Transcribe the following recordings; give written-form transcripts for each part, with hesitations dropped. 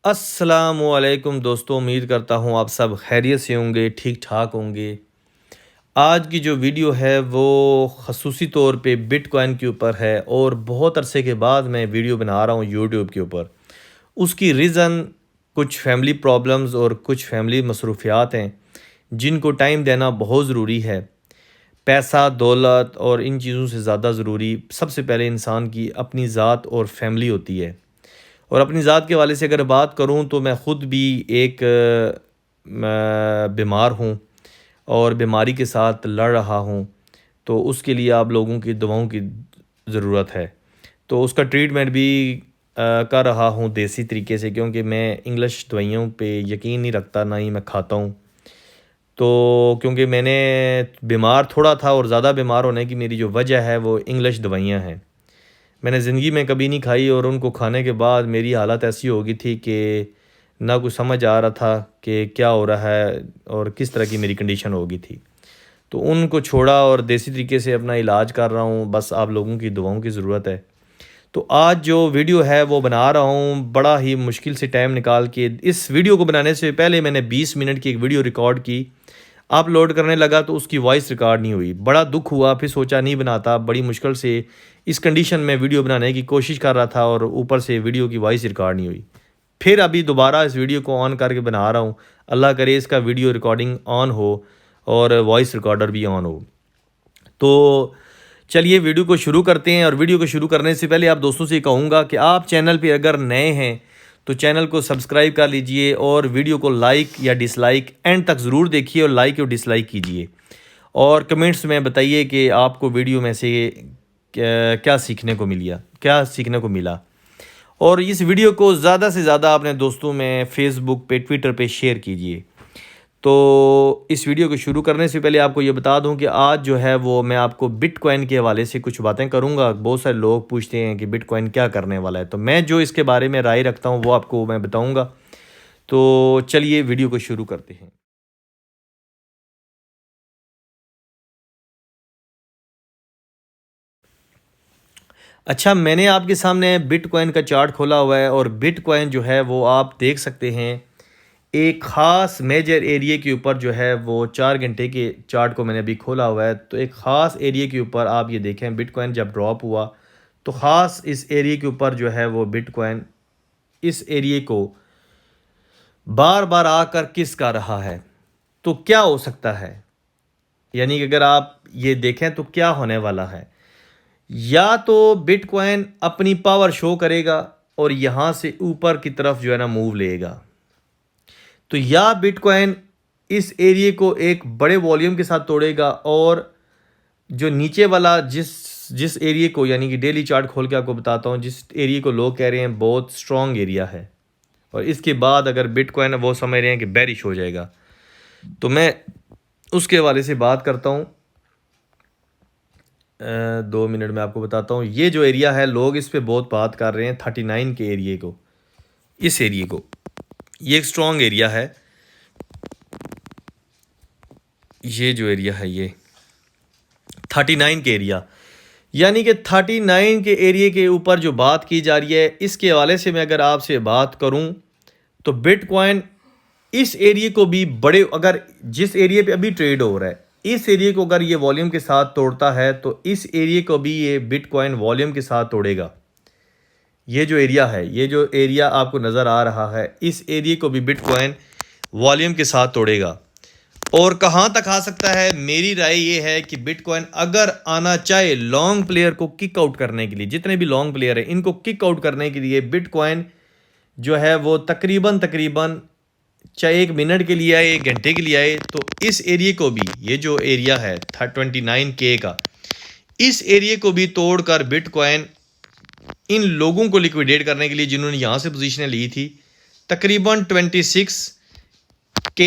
अस्सलामुअलैकुम दोस्तों, उम्मीद करता हूँ आप सब खैरियत से होंगे, ठीक ठाक होंगे। आज की जो वीडियो है वो ख़ुसूसी तौर पे बिटकॉइन के ऊपर है और बहुत अरसे के बाद मैं वीडियो बना रहा हूँ यूट्यूब के ऊपर। उसकी रीज़न कुछ फैमिली प्रॉब्लम्स और कुछ फैमिली मसरूफियात हैं जिनको टाइम देना बहुत ज़रूरी है। पैसा, दौलत और इन चीज़ों से ज़्यादा ज़रूरी सबसे पहले इंसान की अपनी ज़ात और फैमिली होती है। और अपनी ज़ात के हवाले से अगर बात करूँ तो मैं ख़ुद भी एक बीमार हूँ और बीमारी के साथ लड़ रहा हूँ। तो उसके लिए आप लोगों की दुआओं की ज़रूरत है। तो उसका ट्रीटमेंट भी कर रहा हूँ देसी तरीके से, क्योंकि मैं इंग्लिश दवाइयों पे यकीन नहीं रखता, ना ही मैं खाता हूँ। तो क्योंकि मैंने बीमार थोड़ा था और ज़्यादा बीमार होने की मेरी जो वजह है वो इंग्लिश दवाइयाँ हैं। मैंने ज़िंदगी में कभी नहीं खाई और उनको खाने के बाद मेरी हालत ऐसी हो गई थी कि ना कुछ समझ आ रहा था कि क्या हो रहा है और किस तरह की मेरी कंडीशन हो गई थी। तो उनको छोड़ा और देसी तरीके से अपना इलाज कर रहा हूँ, बस आप लोगों की दुआओं की ज़रूरत है। तो आज जो वीडियो है वो बना रहा हूँ बड़ा ही मुश्किल से टाइम निकाल के। इस वीडियो को बनाने से पहले मैंने 20 मिनट की एक वीडियो रिकॉर्ड की, अपलोड करने लगा तो उसकी वॉइस रिकॉर्ड नहीं हुई। बड़ा दुख हुआ, फिर सोचा नहीं बनाता। बड़ी मुश्किल से इस कंडीशन में वीडियो बनाने की कोशिश कर रहा था और ऊपर से वीडियो की वॉइस रिकॉर्ड नहीं हुई। फिर अभी दोबारा इस वीडियो को ऑन करके बना रहा हूँ। अल्लाह करे इसका वीडियो रिकॉर्डिंग ऑन हो और वॉइस रिकॉर्डर भी ऑन हो। तो चलिए वीडियो को शुरू करते हैं। और वीडियो को शुरू करने से पहले आप दोस्तों से कहूँगा कि आप चैनल पे अगर नए हैं तो चैनल को सब्सक्राइब कर लीजिए और वीडियो को लाइक या डिसलाइक एंड तक ज़रूर देखिए और लाइक और डिसलाइक कीजिए। और कमेंट्स में बताइए कि आपको वीडियो में से क्या सीखने को मिला। और इस वीडियो को ज़्यादा से ज़्यादा अपने दोस्तों में, फेसबुक पे, ट्विटर पे शेयर कीजिए। तो इस वीडियो को शुरू करने से पहले आपको ये बता दूं कि आज जो है वो मैं आपको बिटकॉइन के हवाले से कुछ बातें करूंगा। बहुत सारे लोग पूछते हैं कि बिटकॉइन क्या करने वाला है, तो मैं जो इसके बारे में राय रखता हूं वो आपको मैं बताऊंगा। तो चलिए वीडियो को शुरू करते हैं। अच्छा, मैंने आपके सामने बिटकॉइन का चार्ट खोला हुआ है और बिटकॉइन जो है वो आप देख सकते हैं एक ख़ास मेजर एरिया के ऊपर जो है वो 4 घंटे के चार्ट को मैंने अभी खोला हुआ है। तो एक ख़ास एरिया के ऊपर आप ये देखें, बिटकॉइन जब ड्रॉप हुआ तो ख़ास इस एरिया के ऊपर जो है वो बिटकॉइन इस एरिया को बार बार आकर किस कर रहा है। तो क्या हो सकता है, यानी कि अगर आप ये देखें तो क्या होने वाला है। या तो बिटकॉइन अपनी पावर शो करेगा और यहाँ से ऊपर की तरफ जो है ना मूव लेगा, तो या बिटकॉइन इस एरिया को एक बड़े वॉल्यूम के साथ तोड़ेगा और जो नीचे वाला जिस जिस एरिया को, यानी कि डेली चार्ट खोल के आपको बताता हूँ, जिस एरिया को लोग कह रहे हैं बहुत स्ट्रॉन्ग एरिया है और इसके बाद अगर बिटकॉइन वो समझ रहे हैं कि बेरिश हो जाएगा, तो मैं उसके हवाले से बात करता हूँ। 2 मिनट में आपको बताता हूँ। ये जो एरिया है लोग इस पे बहुत बात कर रहे हैं, 39 के एरिया को, इस एरिया को, ये एक स्ट्रॉन्ग एरिया है। ये जो एरिया है ये 39 के एरिया, यानी कि 39 के एरिया के ऊपर जो बात की जा रही है, इसके हवाले से मैं अगर आपसे बात करूं तो बिटकॉइन इस एरिया को भी बड़े, अगर जिस एरिया पे अभी ट्रेड हो रहा है इस एरिया को अगर ये वॉल्यूम के साथ तोड़ता है तो इस एरिया को भी ये बिटकॉइन वॉल्यूम के साथ तोड़ेगा। ये जो एरिया है, ये जो एरिया आपको नज़र आ रहा है, इस एरिया को भी बिटकॉइन वॉल्यूम के साथ तोड़ेगा। और कहाँ तक आ सकता है, मेरी राय ये है कि बिटकॉइन अगर आना चाहे लॉन्ग प्लेयर को किक आउट करने के लिए, जितने भी लॉन्ग प्लेयर हैं इनको किक आउट करने के लिए बिटकॉइन जो है वो तकरीबन चाहे 1 मिनट के लिए आए, 1 घंटे के लिए आए, तो इस एरिया को भी, ये जो एरिया है 29K का, इस एरिया को भी तोड़कर बिटकॉइन इन लोगों को लिक्विडेट करने के लिए जिन्होंने यहाँ से पोजीशनें ली थी, तकरीबन 26K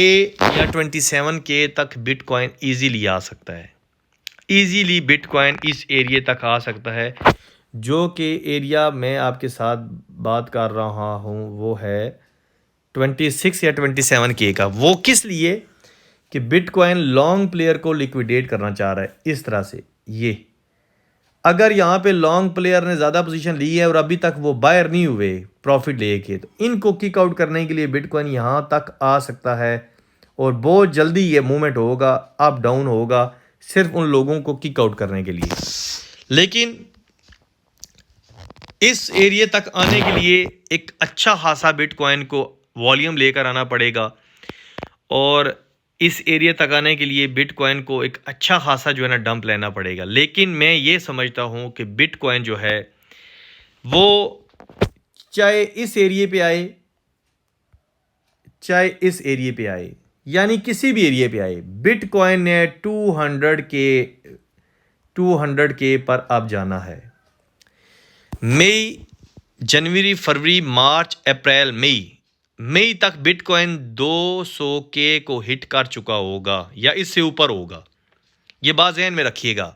या 27K तक बिटकॉइन ईजीली आ सकता है। ईजीली बिटकॉइन इस एरिया तक आ सकता है। जो कि एरिया मैं आपके साथ बात कर रहा हूँ वो है 26 या 27K का। वो किस लिए कि बिटकॉइन लॉन्ग प्लेयर को लिक्विडेट करना चाह रहा है इस तरह से। ये अगर यहाँ पे लॉन्ग प्लेयर ने ज़्यादा पोजीशन ली है और अभी तक वो बायर नहीं हुए प्रॉफिट लेके, तो इनको किक आउट करने के लिए बिटकॉइन यहाँ तक आ सकता है और बहुत जल्दी ये मूवमेंट होगा, अप डाउन होगा, सिर्फ उन लोगों को किक आउट करने के लिए। लेकिन इस एरिया तक आने के लिए एक अच्छा खासा बिटकॉइन को वॉल्यूम लेकर आना पड़ेगा और इस एरिया तक आने के लिए बिटकॉइन को एक अच्छा खासा जो है ना डंप लेना पड़ेगा। लेकिन मैं ये समझता हूँ कि बिटकॉइन जो है वो चाहे इस एरिया पे आए, चाहे इस एरिया पे आए, यानी किसी भी एरिया पे आए, बिटकॉइन ने 200K पर अब जाना है। मई, जनवरी, फरवरी, मार्च, अप्रैल, मई तक बिटकॉइन 200K को हिट कर चुका होगा या इससे ऊपर होगा। ये बात ज़हन में रखिएगा।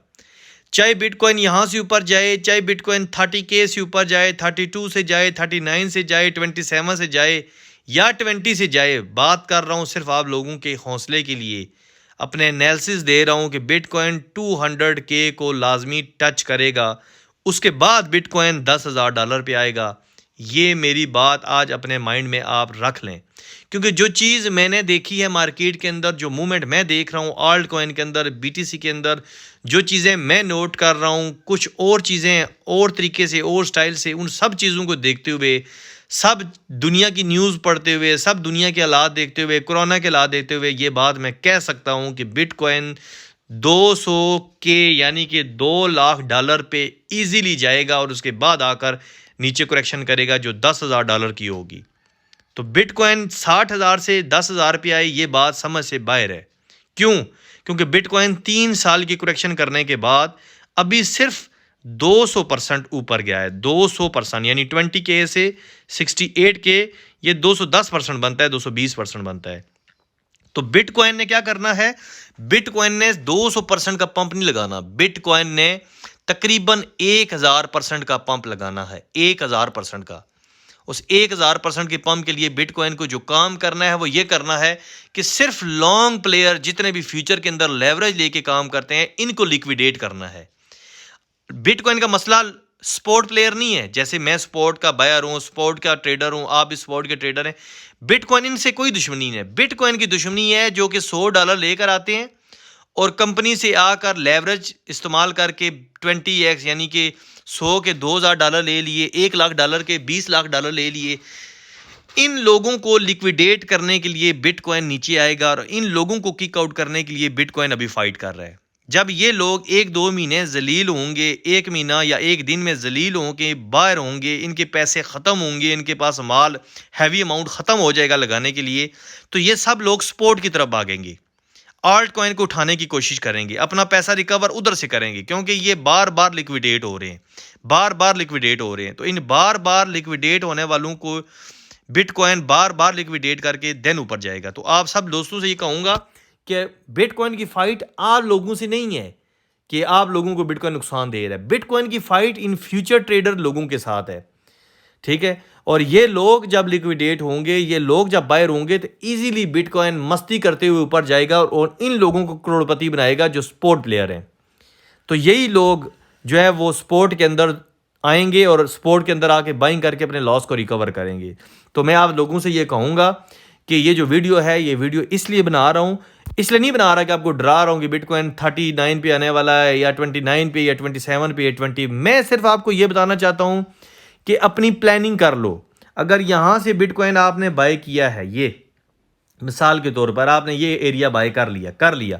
चाहे बिटकॉइन यहाँ से ऊपर जाए, चाहे बिटकॉइन 30K से ऊपर जाए, 32 से जाए, 39 से जाए, 27 से जाए या 20 से जाए, बात कर रहा हूँ सिर्फ आप लोगों के हौसले के लिए, अपने एनालिसिस दे रहा हूँ कि बिटकॉइन 200K को लाजमी टच करेगा, उसके बाद बिटकॉइन $10,000 पे आएगा। ये मेरी बात आज अपने माइंड में आप रख लें, क्योंकि जो चीज़ मैंने देखी है मार्केट के अंदर, जो मूवमेंट मैं देख रहा हूँ आल्ट कॉइन के अंदर, BTC के अंदर, जो चीज़ें मैं नोट कर रहा हूँ, कुछ और चीज़ें और तरीके से और स्टाइल से, उन सब चीज़ों को देखते हुए, सब दुनिया की न्यूज़ पढ़ते हुए, सब दुनिया के हालात देखते हुए, कोरोना के हालात देखते हुए, ये बात मैं कह सकता हूँ कि बिटकॉइन 200K यानी कि $2 लाख पे इजीली जाएगा और उसके बाद आकर नीचे करेक्शन करेगा जो $10,000 की होगी। तो बिटकॉइन 60,000 से 10,000 पे आई, ये बात समझ से बाहर है। क्यों? क्योंकि बिटकॉइन 3 साल की करेक्शन करने के बाद अभी सिर्फ 200% ऊपर गया है। 200% यानी 20K से 68K, ये 210% बनता है, 220% बनता है। तो बिटकॉइन ने क्या करना है? बिटकॉइन ने 200% का पंप नहीं लगाना, बिटकॉइन ने तकरीबन 1000% का पंप लगाना है, 1000% का। उस 1000% के पंप के लिए बिटकॉइन को जो काम करना है वो ये करना है कि सिर्फ लॉन्ग प्लेयर जितने भी फ्यूचर के अंदर लेवरेज लेके काम करते हैं, इनको लिक्विडेट करना है। बिटकॉइन का मसला स्पोर्ट प्लेयर नहीं है, जैसे मैं स्पोर्ट का बायर हूं, स्पोर्ट का ट्रेडर हूं, आप भी स्पोर्ट के ट्रेडर हैं। बिटकॉइन इनसे कोई दुश्मनी नहीं है। बिटकॉइन की दुश्मनी है जो कि $100 लेकर आते हैं और कंपनी से आकर लेवरेज इस्तेमाल करके 20x यानी कि 100 के $2,000 ले लिए, $1 लाख के $20 लाख ले लिए। इन लोगों को लिक्विडेट करने के लिए बिटकॉइन नीचे आएगा और इन लोगों को किक आउट करने के लिए बिटकॉइन अभी फाइट कर रहा है। जब ये लोग 1-2 महीने जलील होंगे, 1 महीना या 1 दिन में जलील होंगे, बाहर होंगे, इनके पैसे ख़त्म होंगे, इनके पास माल हैवी अमाउंट ख़त्म हो जाएगा लगाने के लिए, तो ये सब लोग स्पोर्ट की तरफ भागेंगे, आल्ट कॉइन को उठाने की कोशिश करेंगे, अपना पैसा रिकवर उधर से करेंगे, क्योंकि ये बार बार लिक्विडेट हो रहे हैं, बार बार लिक्विडेट हो रहे हैं। तो इन बार बार लिक्विडेट होने वालों को बिटकॉइन बार बार लिक्विडेट करके देन ऊपर जाएगा। तो आप सब दोस्तों से ये कहूँगा कि बिटकॉइन की फाइट आप लोगों से नहीं है कि आप लोगों को बिटकॉइन नुकसान दे रहा है। बिटकॉइन की फाइट इन फ्यूचर ट्रेडर लोगों के साथ है, ठीक है। और ये लोग जब लिक्विडेट होंगे, ये लोग जब बायर होंगे, तो इजीली बिटकॉइन मस्ती करते हुए ऊपर जाएगा और इन लोगों को करोड़पति बनाएगा जो स्पोर्ट प्लेयर हैं। तो यही लोग जो है वो स्पोर्ट के अंदर आएंगे और स्पोर्ट के अंदर आके बाइंग करके अपने लॉस को रिकवर करेंगे। तो मैं आप लोगों से ये कहूँगा कि ये जो वीडियो है, ये वीडियो इसलिए बना रहा हूँ, इसलिए नहीं बना रहा कि आपको डरा रहा हूँ कि बिटकॉइन 39 पे आने वाला है या 29 पे या 27 पे या 20। मैं सिर्फ आपको ये बताना चाहता हूँ कि अपनी प्लानिंग कर लो। अगर यहाँ से बिटकॉइन आपने बाय किया है, ये मिसाल के तौर पर आपने ये एरिया बाय कर लिया,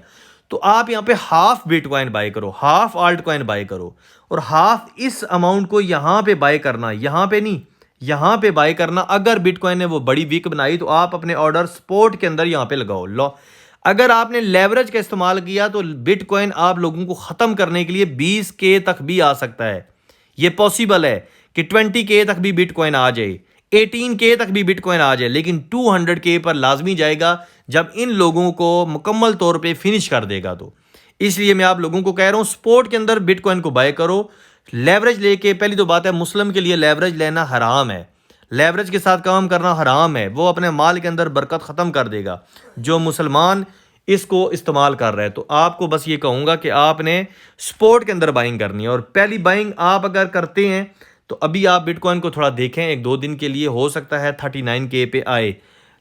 तो आप यहाँ पे हाफ बिटकॉइन बाय करो, हाफ आल्ट कॉइन बाय करो और हाफ इस अमाउंट को यहाँ पे बाय करना, यहाँ पे नहीं, यहाँ पे बाय करना। अगर बिटकॉइन ने वो बड़ी वीक बनाई तो आप अपने ऑर्डर स्पोर्ट के अंदर यहाँ पे लगाओ। लो, अगर आपने लेवरेज का इस्तेमाल किया तो बिटकॉइन आप लोगों को ख़त्म करने के लिए 20K तक भी आ सकता है। ये पॉसिबल है कि 20K तक भी बिटकॉइन आ जाए, 18K तक भी बिटकॉइन आ जाए, लेकिन 200K पर लाजमी जाएगा जब इन लोगों को मुकम्मल तौर पे फिनिश कर देगा। तो इसलिए मैं आप लोगों को कह रहा हूँ स्पोर्ट के अंदर बिटकॉइन को बाय करो, लेवरेज लेके। पहली तो बात है, मुस्लिम के लिए लेवरेज लेना हराम है, लेवरेज के साथ काम करना हराम है, वो अपने माल के अंदर बरकत ख़त्म कर देगा। जो मुसलमान इसको इस्तेमाल कर रहा है। तो आपको बस ये कहूँगा कि आपने स्पोर्ट के अंदर बाइंग करनी है, और पहली बाइंग आप अगर करते हैं तो अभी आप बिटकॉइन को थोड़ा देखें, 1-2 दिन के लिए हो सकता है 39K पे आए,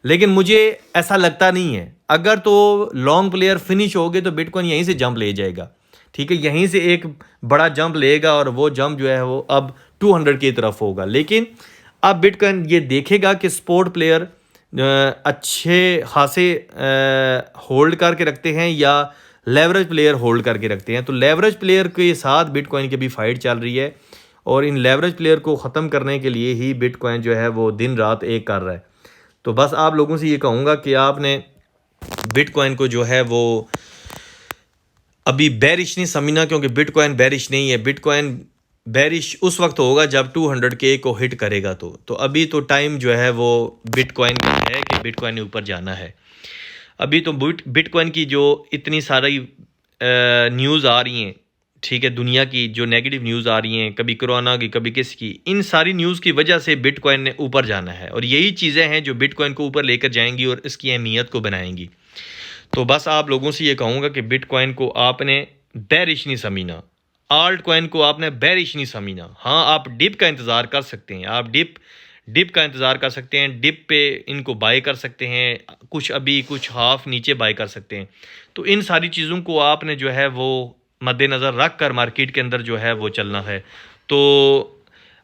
लेकिन मुझे ऐसा लगता नहीं है। अगर तो लॉन्ग प्लेयर फिनिश हो गए तो बिटकॉइन यहीं से जंप ले जाएगा, ठीक है, यहीं से एक बड़ा जंप लेगा और वो जंप जो है वो अब 200 की तरफ होगा। लेकिन अब बिटकॉइन ये देखेगा कि स्पोर्ट प्लेयर अच्छे खासे होल्ड करके रखते हैं या लेवरेज प्लेयर होल्ड करके रखते हैं। तो लेवरेज प्लेयर के साथ बिटकॉइन की भी फाइट चल रही है, और इन लेवरेज प्लेयर को ख़त्म करने के लिए ही बिटकॉइन जो है वो दिन रात एक कर रहा है। तो बस आप लोगों से ये कहूँगा कि आपने बिटकॉइन को जो है वो अभी बेरिश नहीं समझना, क्योंकि बिटकॉइन बेरिश नहीं है। बिटकॉइन बेरिश उस वक्त होगा जब 200K को हिट करेगा। तो अभी तो टाइम जो है वो बिटकॉइन का है कि बिटकॉइन ने ऊपर जाना है। अभी तो बिटकॉइन की जो इतनी सारी न्यूज़ आ रही हैं, ठीक है, दुनिया की जो नेगेटिव न्यूज़ आ रही हैं, कभी कोरोना की कभी किसकी, इन सारी न्यूज़ की वजह से बिटकॉइन ने ऊपर जाना है, और यही चीज़ें हैं जो बिटकॉइन को ऊपर लेकर जाएंगी और इसकी अहमियत को बनाएंगी। तो बस आप लोगों से ये कहूँगा कि बिटकॉइन को आपने बेरिश नहीं समझना, आल्ट कॉइन को आपने बेरिश नहीं समझना। हाँ, आप डिप का इंतज़ार कर सकते हैं, आप डिप का इंतज़ार कर सकते हैं, डिप पे इनको बाय कर सकते हैं, कुछ अभी कुछ हाफ नीचे बाय कर सकते हैं। तो इन सारी चीज़ों को आपने जो है वो मद्देनज़र रख कर मार्केट के अंदर जो है वो चलना है। तो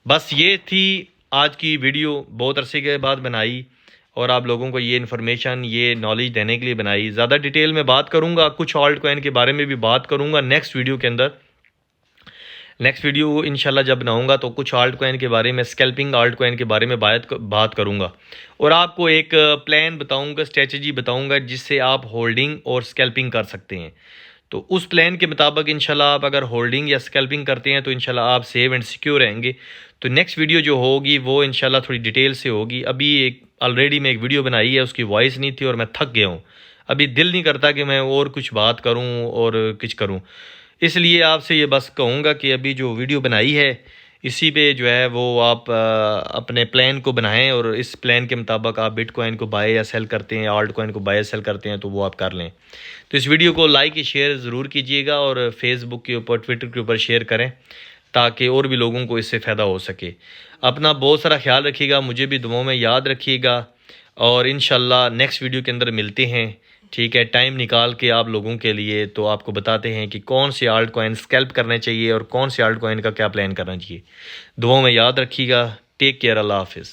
बस ये थी आज की वीडियो, बहुत अरसे के बाद बनाई, और आप लोगों को ये इन्फॉर्मेशन, ये नॉलेज देने के लिए बनाई। ज़्यादा डिटेल में बात करूँगा, कुछ ऑल्ट कॉइन के बारे में भी बात करूँगा नेक्स्ट वीडियो के अंदर। नेक्स्ट वीडियो इंशाल्लाह जब बनाऊंगा तो कुछ आल्ट कॉइन के बारे में, स्कैल्पिंग आल्ट कॉइन के बारे में बात करूंगा, और आपको एक प्लान बताऊंगा, स्ट्रेटजी बताऊंगा जिससे आप होल्डिंग और स्कैल्पिंग कर सकते हैं। तो उस प्लान के मुताबिक इंशाल्लाह आप अगर होल्डिंग या स्कैल्पिंग करते हैं तो इंशाल्लाह आप सेव एंड सिक्योर रहेंगे। तो नेक्स्ट वीडियो जो होगी वो इंशाल्लाह थोड़ी डिटेल से होगी। अभी एक ऑलरेडी मैं एक वीडियो बनाई है, उसकी वॉइस नहीं थी और मैं थक गया हूँ, अभी दिल नहीं करता कि मैं और कुछ बात करूँ और कुछ करूँ। इसलिए आपसे ये बस कहूँगा कि अभी जो वीडियो बनाई है इसी पे जो है वो आप अपने प्लान को बनाएं, और इस प्लान के मुताबिक आप बिटकॉइन को बाय या सेल करते हैं, आल्ट कॉइन को बाय या सेल करते हैं, तो वो आप कर लें। तो इस वीडियो को लाइक या शेयर ज़रूर कीजिएगा, और फेसबुक के ऊपर, ट्विटर के ऊपर शेयर करें ताकि और भी लोगों को इससे फ़ायदा हो सके। अपना बहुत सारा ख्याल रखिएगा, मुझे भी दुआओं में याद रखिएगा, और इंशाल्लाह नेक्स्ट वीडियो के अंदर मिलते हैं, ठीक है। टाइम निकाल के आप लोगों के लिए तो आपको बताते हैं कि कौन से आल्ट कॉइन स्कैल्प करने चाहिए और कौन से आल्ट कॉइन का क्या प्लान करना चाहिए। दुआओं में याद रखिएगा। टेक केयर, अल्लाह हाफिज़।